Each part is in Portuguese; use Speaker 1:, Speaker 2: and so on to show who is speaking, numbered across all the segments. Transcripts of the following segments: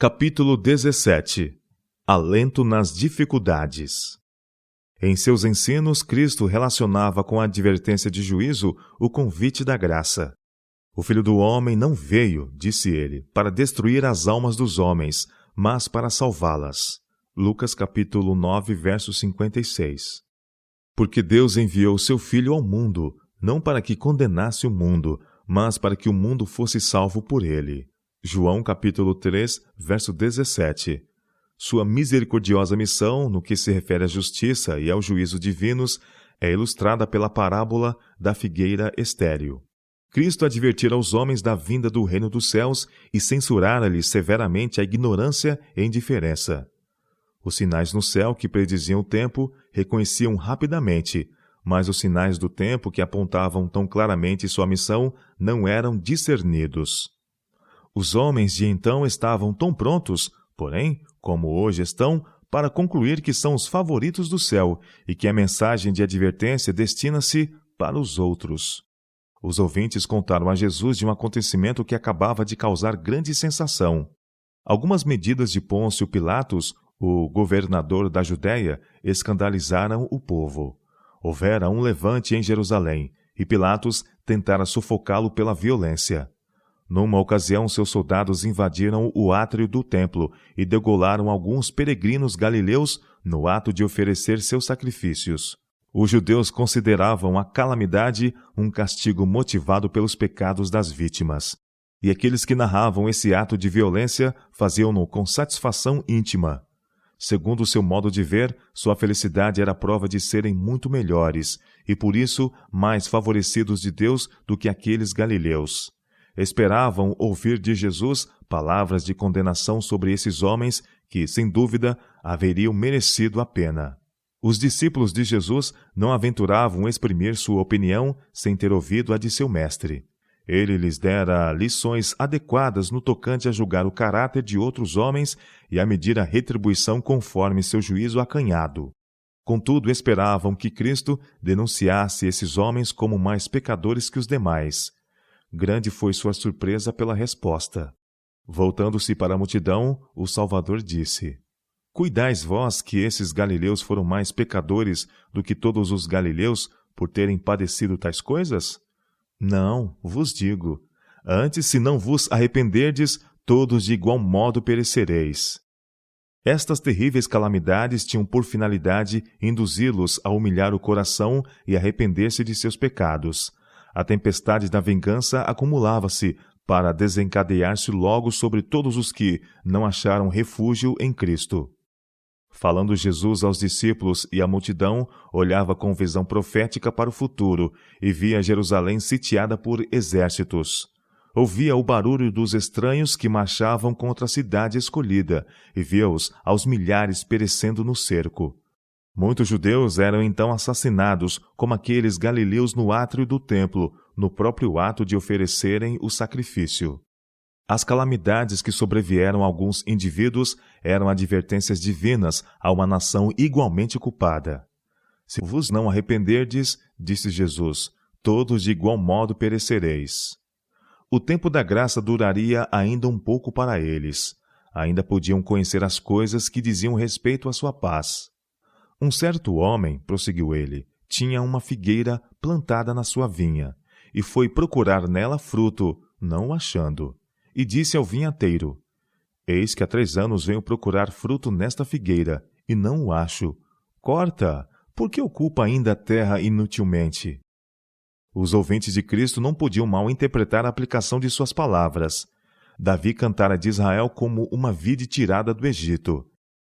Speaker 1: Capítulo 17. Alento nas dificuldades. Em seus ensinos, Cristo relacionava com a advertência de juízo o convite da graça. O Filho do Homem não veio, disse ele, para destruir as almas dos homens, mas para salvá-las. Lucas capítulo 9, verso 56. Porque Deus enviou seu Filho ao mundo, não para que condenasse o mundo, mas para que o mundo fosse salvo por ele. João capítulo 3, verso 17. Sua misericordiosa missão, no que se refere à justiça e ao juízo divinos, é ilustrada pela parábola da figueira estéril. Cristo advertira aos homens da vinda do reino dos céus e censurara-lhes severamente a ignorância e indiferença. Os sinais no céu que prediziam o tempo reconheciam rapidamente, mas os sinais do tempo que apontavam tão claramente sua missão não eram discernidos. Os homens de então estavam tão prontos, porém, como hoje estão, para concluir que são os favoritos do céu e que a mensagem de advertência destina-se para os outros. Os ouvintes contaram a Jesus de um acontecimento que acabava de causar grande sensação. Algumas medidas de Pôncio Pilatos, o governador da Judéia, escandalizaram o povo. Houvera um levante em Jerusalém, e Pilatos tentara sufocá-lo pela violência. Numa ocasião, seus soldados invadiram o átrio do templo e degolaram alguns peregrinos galileus no ato de oferecer seus sacrifícios. Os judeus consideravam a calamidade um castigo motivado pelos pecados das vítimas. E aqueles que narravam esse ato de violência faziam-no com satisfação íntima. Segundo seu modo de ver, sua felicidade era prova de serem muito melhores, e por isso mais favorecidos de Deus do que aqueles galileus. Esperavam ouvir de Jesus palavras de condenação sobre esses homens que, sem dúvida, haveriam merecido a pena. Os discípulos de Jesus não aventuravam exprimir sua opinião sem ter ouvido a de seu mestre. Ele lhes dera lições adequadas no tocante a julgar o caráter de outros homens e a medir a retribuição conforme seu juízo acanhado. Contudo, esperavam que Cristo denunciasse esses homens como mais pecadores que os demais. Grande foi sua surpresa pela resposta. Voltando-se para a multidão, o Salvador disse: Cuidais vós que esses galileus foram mais pecadores do que todos os galileus por terem padecido tais coisas? Não, vos digo. Antes, se não vos arrependerdes, todos de igual modo perecereis. Estas terríveis calamidades tinham por finalidade induzi-los a humilhar o coração e arrepender-se de seus pecados. A tempestade da vingança acumulava-se para desencadear-se logo sobre todos os que não acharam refúgio em Cristo. Falando Jesus aos discípulos e à multidão, olhava com visão profética para o futuro e via Jerusalém sitiada por exércitos. Ouvia o barulho dos estranhos que marchavam contra a cidade escolhida e via-os aos milhares perecendo no cerco. Muitos judeus eram então assassinados, como aqueles galileus no átrio do templo, no próprio ato de oferecerem o sacrifício. As calamidades que sobrevieram a alguns indivíduos eram advertências divinas a uma nação igualmente culpada. Se vos não arrependerdes, disse Jesus, todos de igual modo perecereis. O tempo da graça duraria ainda um pouco para eles. Ainda podiam conhecer as coisas que diziam respeito à sua paz. Um certo homem, prosseguiu ele, tinha uma figueira plantada na sua vinha, e foi procurar nela fruto, não o achando. E disse ao vinhateiro: Eis que há 3 anos venho procurar fruto nesta figueira, e não o acho. Corta, porque ocupa ainda a terra inutilmente. Os ouvintes de Cristo não podiam mal interpretar a aplicação de suas palavras. Davi cantara de Israel como uma vide tirada do Egito.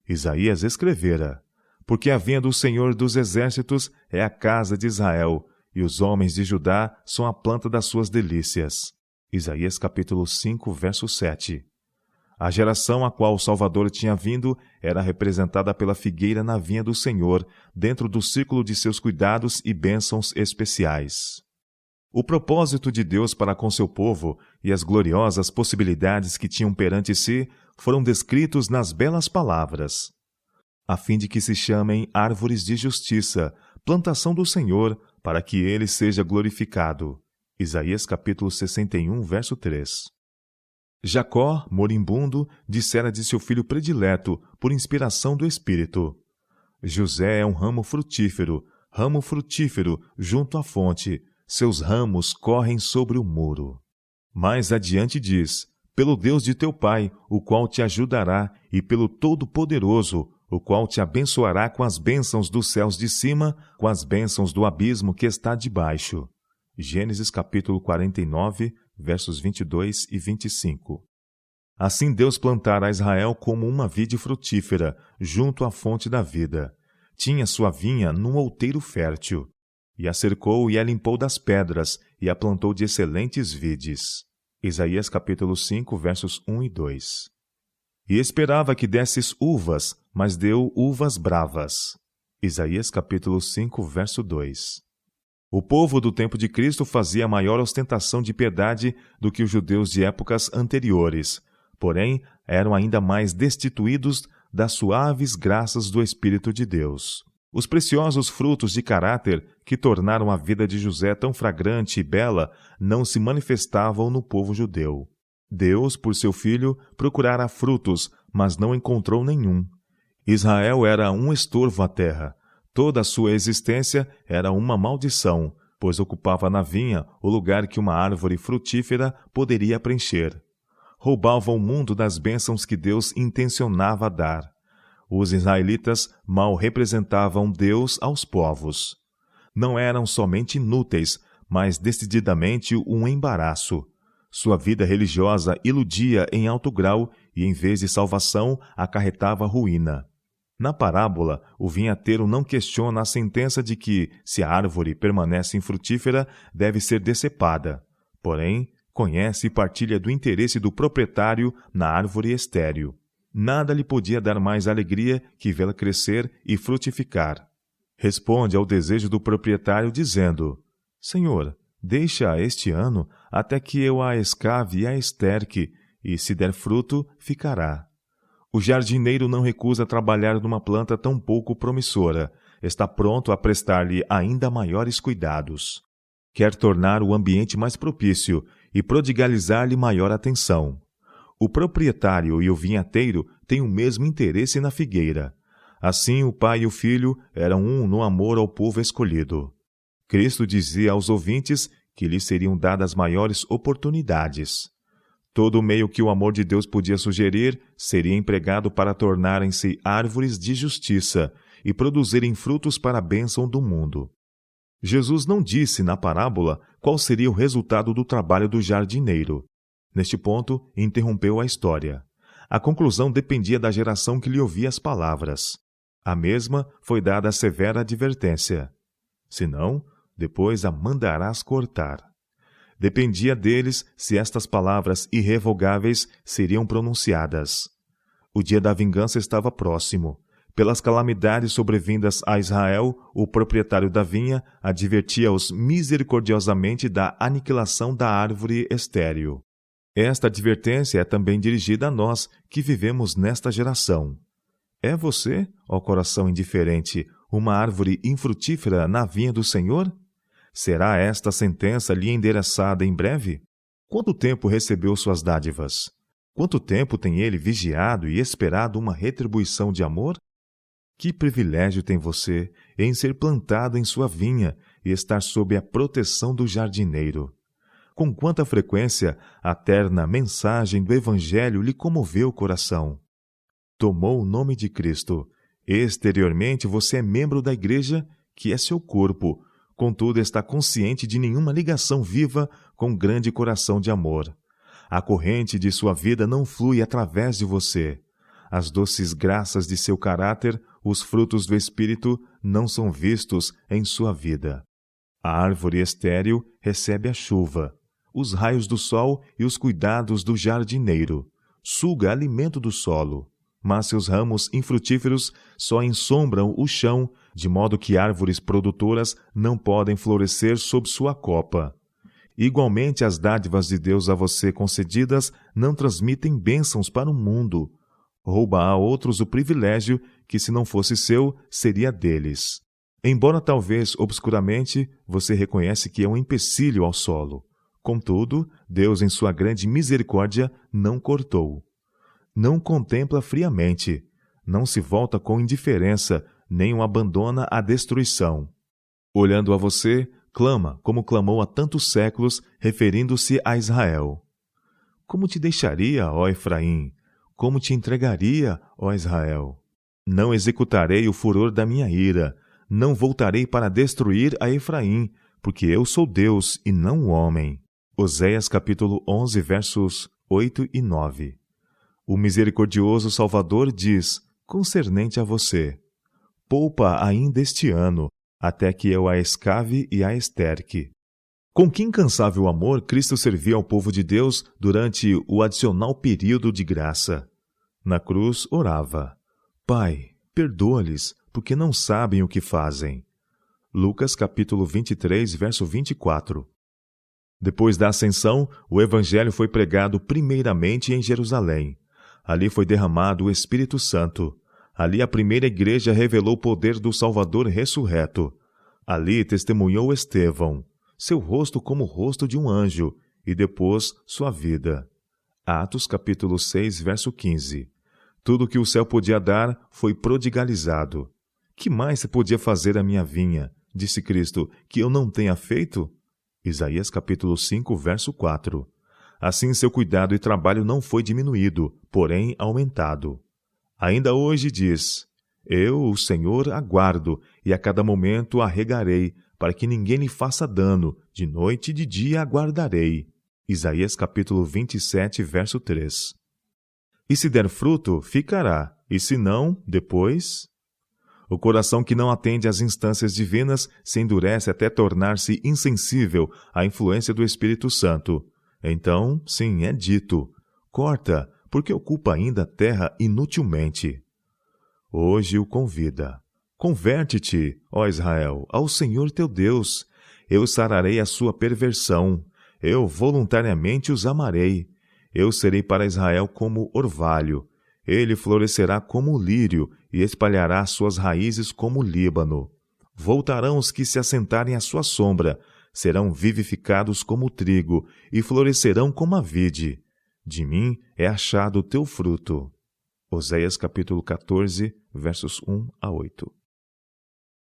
Speaker 1: Isaías escrevera: Porque a vinha do Senhor dos Exércitos é a casa de Israel, e os homens de Judá são a planta das suas delícias. Isaías capítulo 5, verso 7. A geração a qual o Salvador tinha vindo era representada pela figueira na vinha do Senhor, dentro do círculo de seus cuidados e bênçãos especiais. O propósito de Deus para com seu povo e as gloriosas possibilidades que tinham perante si foram descritos nas belas palavras. A fim de que se chamem árvores de justiça, plantação do Senhor, para que ele seja glorificado. Isaías capítulo 61, verso 3. Jacó, moribundo, dissera de seu filho predileto, por inspiração do Espírito: José é um ramo frutífero junto à fonte, seus ramos correm sobre o muro. Mais adiante diz: pelo Deus de teu pai, o qual te ajudará, e pelo Todo-Poderoso, o qual te abençoará com as bênçãos dos céus de cima, com as bênçãos do abismo que está debaixo. Gênesis capítulo 49, versos 22 e 25. Assim Deus plantara Israel como uma vide frutífera, junto à fonte da vida. Tinha sua vinha num outeiro fértil. E a cercou e a limpou das pedras, e a plantou de excelentes vides. Isaías capítulo 5, versos 1 e 2. E esperava que desses uvas, mas deu uvas bravas. Isaías capítulo 5, verso 2. O povo do tempo de Cristo fazia maior ostentação de piedade do que os judeus de épocas anteriores, porém eram ainda mais destituídos das suaves graças do Espírito de Deus. Os preciosos frutos de caráter que tornaram a vida de José tão fragrante e bela não se manifestavam no povo judeu. Deus, por seu filho, procurara frutos, mas não encontrou nenhum. Israel era um estorvo à terra. Toda a sua existência era uma maldição, pois ocupava na vinha o lugar que uma árvore frutífera poderia preencher. Roubava o mundo das bênçãos que Deus intencionava dar. Os israelitas mal representavam Deus aos povos. Não eram somente inúteis, mas decididamente um embaraço. Sua vida religiosa iludia em alto grau e, em vez de salvação, acarretava ruína. Na parábola, o vinhateiro não questiona a sentença de que, se a árvore permanece infrutífera, deve ser decepada. Porém, conhece e partilha do interesse do proprietário na árvore estéril. Nada lhe podia dar mais alegria que vê-la crescer e frutificar. Responde ao desejo do proprietário dizendo: Senhor, deixa-a este ano até que eu a escave e a esterque, e se der fruto, ficará. O jardineiro não recusa trabalhar numa planta tão pouco promissora, está pronto a prestar-lhe ainda maiores cuidados. Quer tornar o ambiente mais propício e prodigalizar-lhe maior atenção. O proprietário e o vinhateiro têm o mesmo interesse na figueira. Assim, o pai e o filho eram um no amor ao povo escolhido. Cristo dizia aos ouvintes que lhes seriam dadas maiores oportunidades. Todo o meio que o amor de Deus podia sugerir seria empregado para tornarem-se árvores de justiça e produzirem frutos para a bênção do mundo. Jesus não disse na parábola qual seria o resultado do trabalho do jardineiro. Neste ponto, interrompeu a história. A conclusão dependia da geração que lhe ouvia as palavras. A mesma foi dada a severa advertência. Senão, depois a mandarás cortar. Dependia deles se estas palavras irrevogáveis seriam pronunciadas. O dia da vingança estava próximo. Pelas calamidades sobrevindas a Israel, o proprietário da vinha advertia-os misericordiosamente da aniquilação da árvore estéril. Esta advertência é também dirigida a nós que vivemos nesta geração. É você, ó coração indiferente, uma árvore infrutífera na vinha do Senhor? Será esta sentença lhe endereçada em breve? Quanto tempo recebeu suas dádivas? Quanto tempo tem ele vigiado e esperado uma retribuição de amor? Que privilégio tem você em ser plantado em sua vinha e estar sob a proteção do jardineiro. Com quanta frequência a terna mensagem do Evangelho lhe comoveu o coração. Tomou o nome de Cristo. Exteriormente você é membro da igreja, que é seu corpo, contudo está consciente de nenhuma ligação viva com um grande coração de amor. A corrente de sua vida não flui através de você. As doces graças de seu caráter, os frutos do Espírito, não são vistos em sua vida. A árvore estéril recebe a chuva, os raios do sol e os cuidados do jardineiro. Suga alimento do solo, mas seus ramos infrutíferos só ensombram o chão, de modo que árvores produtoras não podem florescer sob sua copa. Igualmente, as dádivas de Deus a você concedidas não transmitem bênçãos para o mundo. Rouba a outros o privilégio que, se não fosse seu, seria deles. Embora talvez obscuramente, você reconhece que é um empecilho ao solo. Contudo, Deus, em sua grande misericórdia, não cortou. Não contempla friamente, não se volta com indiferença, nem o abandona à destruição. Olhando a você, clama como clamou há tantos séculos, referindo-se a Israel. Como te deixaria, ó Efraim? Como te entregaria, ó Israel? Não executarei o furor da minha ira, não voltarei para destruir a Efraim, porque eu sou Deus e não o homem. Oséias capítulo 11, versos 8 e 9. O misericordioso Salvador diz, concernente a você: poupa ainda este ano, até que eu a escave e a esterque. Com que incansável amor Cristo servia ao povo de Deus durante o adicional período de graça. Na cruz orava: Pai, perdoa-lhes, porque não sabem o que fazem. Lucas capítulo 23, verso 24. Depois da ascensão, o Evangelho foi pregado primeiramente em Jerusalém. Ali foi derramado o Espírito Santo. Ali a primeira igreja revelou o poder do Salvador ressurreto. Ali testemunhou Estevão, seu rosto como o rosto de um anjo, e depois sua vida. Atos capítulo 6, verso 15. Tudo que o céu podia dar foi prodigalizado. Que mais se podia fazer à minha vinha, disse Cristo, que eu não tenha feito? Isaías capítulo 5, verso 4. Assim seu cuidado e trabalho não foi diminuído, porém aumentado. Ainda hoje diz: eu, o Senhor, aguardo, e a cada momento arregarei, para que ninguém lhe faça dano, de noite e de dia aguardarei. Isaías capítulo 27, verso 3. E se der fruto, ficará, e se não, depois... O coração que não atende às instâncias divinas se endurece até tornar-se insensível à influência do Espírito Santo. Então, sim, é dito: corta, porque ocupa ainda a terra inutilmente. Hoje o convida: converte-te, ó Israel, ao Senhor teu Deus. Eu sararei a sua perversão. Eu voluntariamente os amarei. Eu serei para Israel como orvalho. Ele florescerá como o lírio e espalhará suas raízes como o Líbano. Voltarão os que se assentarem à sua sombra, serão vivificados como o trigo e florescerão como a vide. De mim é achado o teu fruto. Oséias capítulo 14, versos 1 a 8.